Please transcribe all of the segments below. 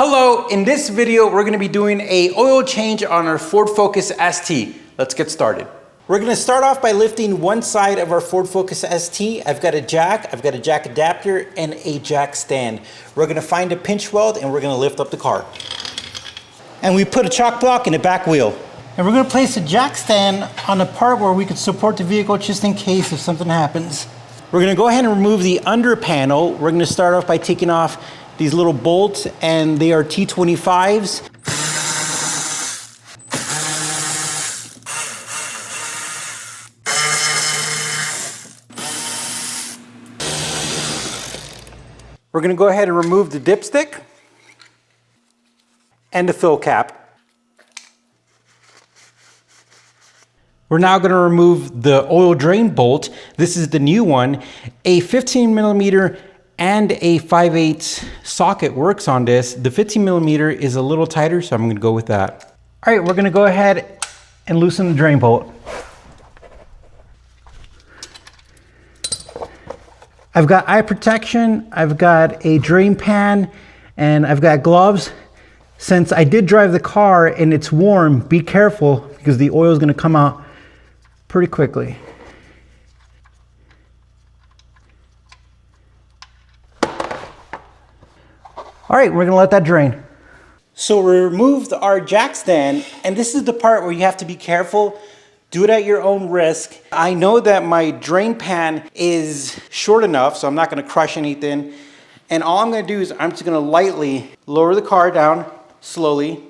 Hello, in this video, we're gonna be doing a oil change on our Ford Focus ST. Let's get started. We're gonna start off by lifting one side of our Ford Focus ST. I've got a jack adapter, and a jack stand. We're gonna find a pinch weld and we're gonna lift up the car. And we put a chock block in the back wheel. And we're gonna place a jack stand on the part where we could support the vehicle just in case if something happens. We're gonna go ahead and remove the under panel. We're gonna start off by taking off these little bolts, and they are T25s. We're gonna go ahead and remove the dipstick and the fill cap. We're now gonna remove the oil drain bolt. This is the new one, a 15 millimeter and a 5/8 socket works on this. The 15 millimeter is a little tighter, so I'm gonna go with that. All right, we're gonna go ahead and loosen the drain bolt. I've got eye protection, I've got a drain pan, and I've got gloves. Since I did drive the car and it's warm, be careful because the oil is gonna come out pretty quickly. All right, we're gonna let that drain. So we removed our jack stand, and this is the part where you have to be careful. Do it at your own risk. I know that my drain pan is short enough, so I'm not gonna crush anything. And all I'm gonna do is I'm just gonna lightly lower the car down slowly.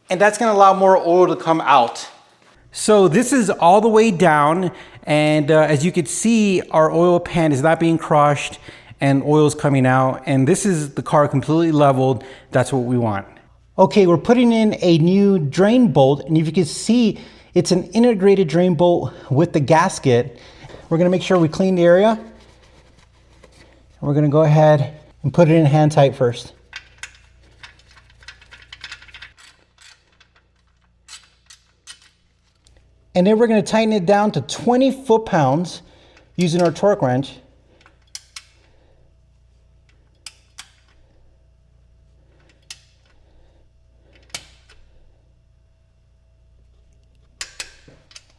And that's gonna allow more oil to come out. So this is all the way down, and as you can see, our oil pan is not being crushed and oil is coming out, and this is the car completely leveled. That's what we want. Okay, we're putting in a new drain bolt, and if you can see, it's an integrated drain bolt with the gasket. We're gonna make sure we clean the area. We're gonna go ahead and put it in hand tight first. And then we're gonna tighten it down to 20 foot-pounds using our torque wrench.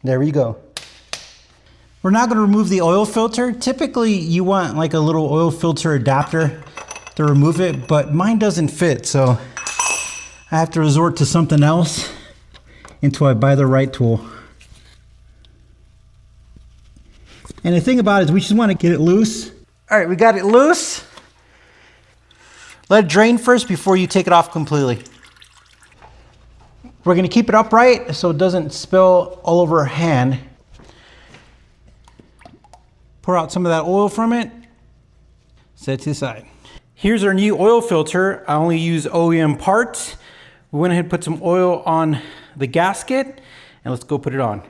There we go. We're now gonna remove the oil filter. Typically, you want like a little oil filter adapter to remove it, but mine doesn't fit, so I have to resort to something else until I buy the right tool. And the thing about it is we just want to get it loose. All right, we got it loose. Let it drain first before you take it off completely. We're gonna keep it upright so it doesn't spill all over our hand. Pour out some of that oil from it. Set to the side. Here's our new oil filter. I only use OEM parts. We went ahead and put some oil on the gasket, and let's go put it on.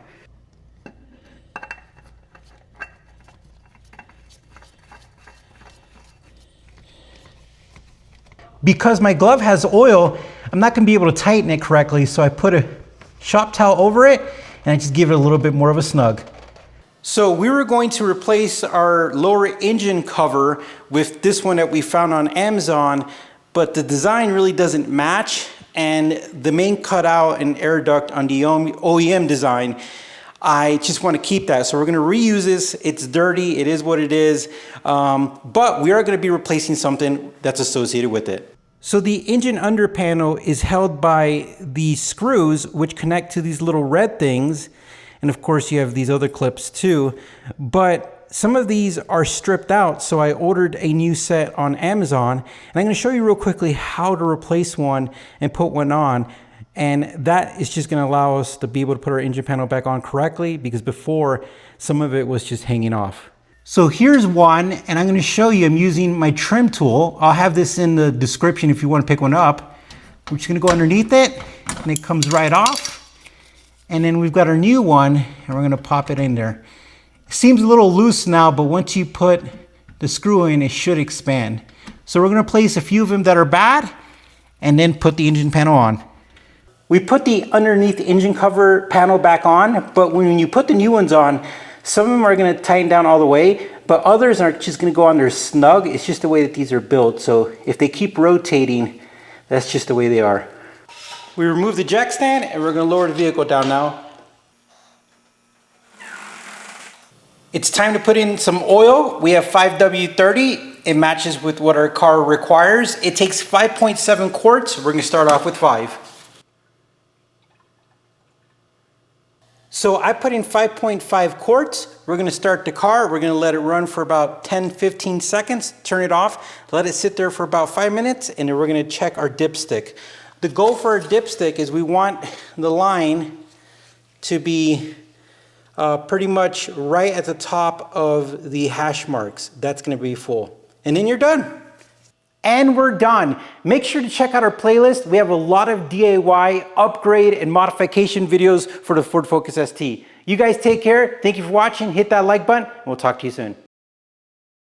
Because my glove has oil, I'm not gonna be able to tighten it correctly, so I put a shop towel over it and I just give it a little bit more of a snug. So we were going to replace our lower engine cover with this one that we found on Amazon, but the design really doesn't match, and the main cutout and air duct on the OEM design, I just want to keep that. So we're going to reuse this. It's dirty, it is what it is, but we are going to be replacing something that's associated with it. So the engine under panel is held by the screws which connect to these little red things. And of course you have these other clips too, but some of these are stripped out. So I ordered a new set on Amazon, and I'm gonna show you real quickly how to replace one and put one on. And that is just gonna allow us to be able to put our engine panel back on correctly, because before some of it was just hanging off. So here's one, and I'm gonna show you, I'm using my trim tool. I'll have this in the description if you wanna pick one up. We're just gonna go underneath it, and it comes right off. And then we've got our new one, and we're gonna pop it in there. It seems a little loose now, but once you put the screw in, it should expand. So we're gonna place a few of them that are bad, and then put the engine panel on. We put the underneath engine cover panel back on, but when you put the new ones on, some of them are going to tighten down all the way, but others are just gonna go on there snug. It's just the way that these are built. So if they keep rotating, that's just the way they are. We remove the jack stand and we're gonna lower the vehicle down now. It's time to put in some oil. We have 5W30. It matches with what our car requires. It takes 5.7 quarts. We're gonna start off with 5. So I put in 5.5 quarts. We're gonna start the car. We're gonna let it run for about 10-15 seconds, turn it off, let it sit there for about 5 minutes, and then we're gonna check our dipstick. The goal for our dipstick is we want the line to be pretty much right at the top of the hash marks. That's gonna be full. And then you're done. And we're done. Make sure to check out our playlist. We have a lot of DIY, upgrade, and modification videos for the Ford Focus ST. You guys take care. Thank you for watching. Hit that like button, and we'll talk to you soon.